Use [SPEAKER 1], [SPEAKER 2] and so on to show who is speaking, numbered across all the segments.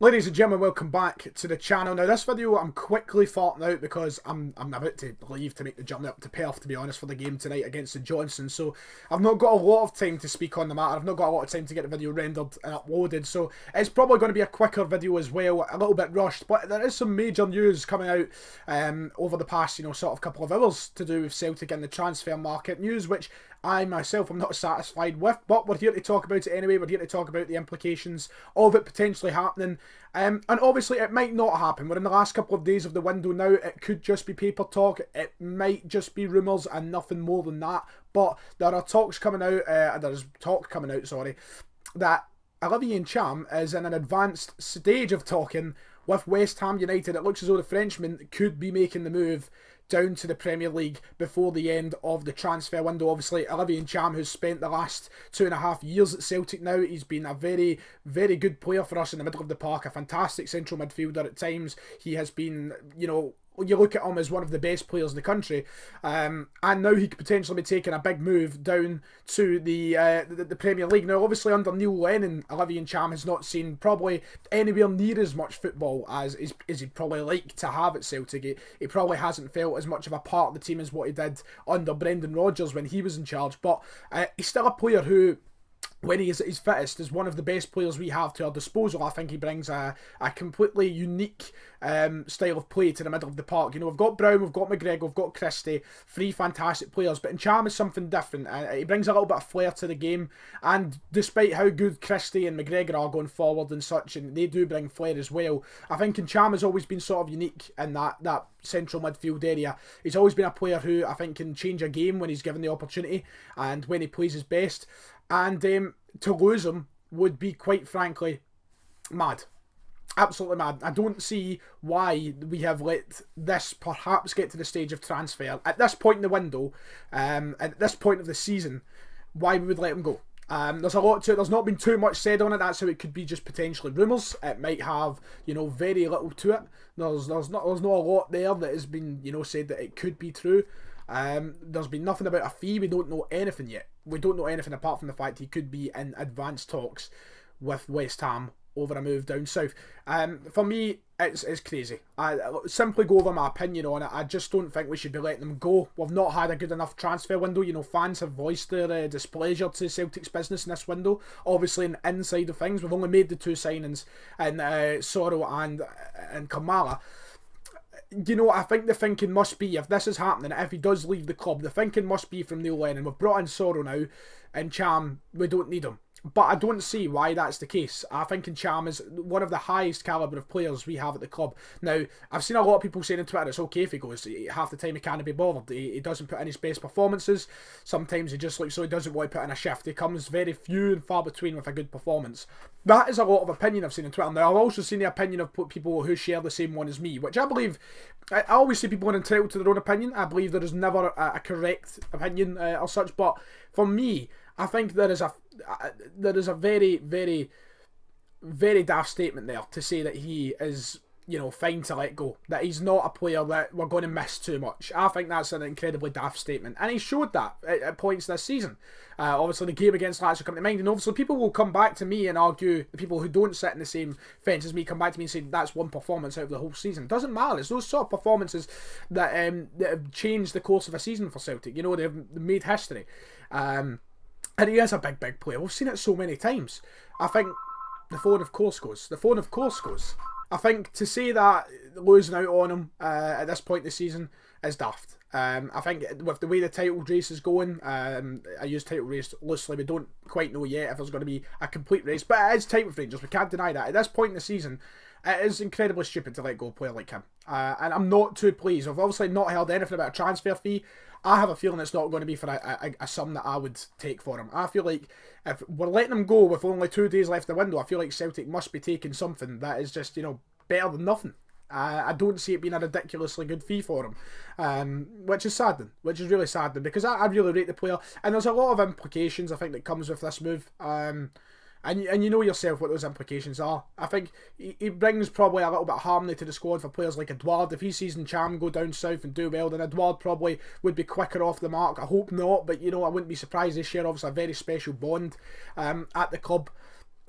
[SPEAKER 1] Ladies and gentlemen, welcome back to the channel. Now, this video I'm quickly farting out because I'm about to leave to make the journey up to Perth, to be honest, for the game tonight against the Johnsons. So I've not got a lot of time to speak on the matter. I've not got a lot of time to get the video rendered and uploaded. So it's probably going to be a quicker video as well, a little bit rushed. But there is some major news coming out over the past, sort of couple of hours to do with Celtic and the transfer market. News which I myself am not satisfied with, but we're here to talk about it anyway. We're here to talk about the implications of it potentially happening. And obviously it might not happen. We're in the last couple of days of the window now. It could just be paper talk. It might just be rumours and nothing more than that. But there are talks coming out, that Olivier Ntcham is in an advanced stage of talking with West Ham United. It looks as though the Frenchman could be making the move down to the Premier League before the end of the transfer window. Obviously, Olivier Ntcham, who's spent the last 2.5 years at Celtic now, he's been a very, very good player for us in the middle of the park, a fantastic central midfielder at times. He has been, you look at him as one of the best players in the country, and now he could potentially be taking a big move down to the Premier League. Now, obviously, under Neil Lennon, Olivier Ntcham has not seen probably anywhere near as much football as he'd probably like to have at Celtic. He probably hasn't felt as much of a part of the team as what he did under Brendan Rodgers when he was in charge, but he's still a player who, when he is at his fittest, is one of the best players we have to our disposal. I think he brings a completely unique style of play to the middle of the park. We've got Brown, we've got McGregor, we've got Christie, three fantastic players, but Ntcham is something different. He brings a little bit of flair to the game, and despite how good Christie and McGregor are going forward and such, and they do bring flair as well, I think Ntcham has always been sort of unique in that central midfield area. He's always been a player who I think can change a game when he's given the opportunity and when he plays his best. And to lose him would be, quite frankly, mad. Absolutely mad. I don't see why we have let this perhaps get to the stage of transfer. At this point in the window, at this point of the season, why we would let him go. There's a lot to it. There's not been too much said on it. That's how it could be just potentially rumours. It might have, very little to it. There's not a lot there that has been, said that it could be true. There's been nothing about a fee. We don't know anything yet. We don't know anything apart from the fact he could be in advanced talks with West Ham over a move down south. For me, it's crazy. I simply go over my opinion on it. I just don't think we should be letting them go. We've not had a good enough transfer window. Fans have voiced their displeasure to Celtic's business in this window. Obviously, in the inside of things, we've only made the two signings in Sorrell and Kamara. I think the thinking must be, if this is happening, if he does leave the club, the thinking must be from Neil Lennon. We've brought in Sorrell now, and Ntcham, we don't need him. But I don't see why that's the case. I think Ntcham is one of the highest calibre of players we have at the club. Now, I've seen a lot of people saying on Twitter it's okay if he goes. Half the time he can't be bothered. He doesn't put in his best performances. Sometimes he just looks so he doesn't want to put in a shift. He comes very few and far between with a good performance. That is a lot of opinion I've seen on Twitter. Now, I've also seen the opinion of people who share the same one as me, which I believe, I always say people are entitled to their own opinion. I believe there is never a correct opinion or such, but for me, I think there is a very, very, very daft statement there to say that he is, fine to let go. That he's not a player that we're going to miss too much. I think that's an incredibly daft statement. And he showed that at points this season. Obviously, the game against Lazio come to mind. And obviously, people will come back to me and argue, the people who don't sit in the same fence as me come back to me and say, that's one performance out of the whole season. It doesn't matter. It's those sort of performances that have changed the course of a season for Celtic. They've made history. And he is a big, big player. We've seen it so many times. I think the phone of course goes. The phone of course goes. I think to say that losing out on him at this point in the season is daft. I think with the way the title race is going, I use title race loosely. We don't quite know yet if there's going to be a complete race. But it is tight with Rangers. We can't deny that. At this point in the season, it is incredibly stupid to let go a player like him. And I'm not too pleased. I've obviously not heard anything about a transfer fee. I have a feeling it's not going to be for a sum that I would take for him. I feel like if we're letting him go with only 2 days left in the window, I feel like Celtic must be taking something that is just, better than nothing. I don't see it being a ridiculously good fee for him, which is saddening, which is really saddening, because I really rate the player, and there's a lot of implications I think that comes with this move. And you know yourself what those implications are. I think he brings probably a little bit of harmony to the squad for players like Edouard. If he sees Ntcham go down south and do well, then Edouard probably would be quicker off the mark. I hope not, but I wouldn't be surprised. They share obviously a very special bond at the club.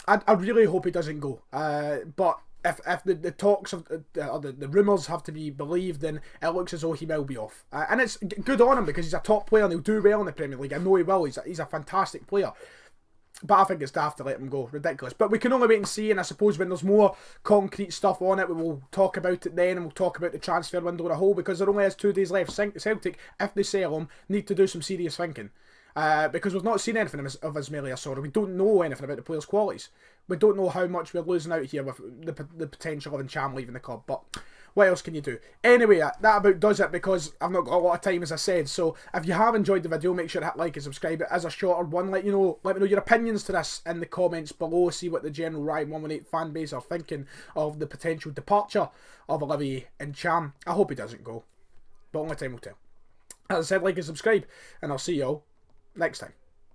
[SPEAKER 1] I really hope he doesn't go. But if the talks of the rumours have to be believed, then it looks as though he will be off. And it's good on him because he's a top player and he'll do well in the Premier League. I know he will. He's a fantastic player. But I think it's daft to let him go. Ridiculous. But we can only wait and see, and I suppose when there's more concrete stuff on it, we will talk about it then, and we'll talk about the transfer window as a whole, because there only has 2 days left. Celtic, if they sell him, need to do some serious thinking. Because we've not seen anything of Ismaila Assoro. We don't know anything about the player's qualities. We don't know how much we're losing out here with the potential of Ntcham leaving the club. But what else can you do? Anyway, that about does it, because I've not got a lot of time, as I said. So if you have enjoyed the video, make sure to hit like and subscribe. It is a shorter one. Let me know your opinions to this in the comments below. See what the general Ryan 118 fan base are thinking of the potential departure of Olivier Ntcham. I hope he doesn't go, but only time will tell. As I said, like and subscribe, and I'll see you all next time.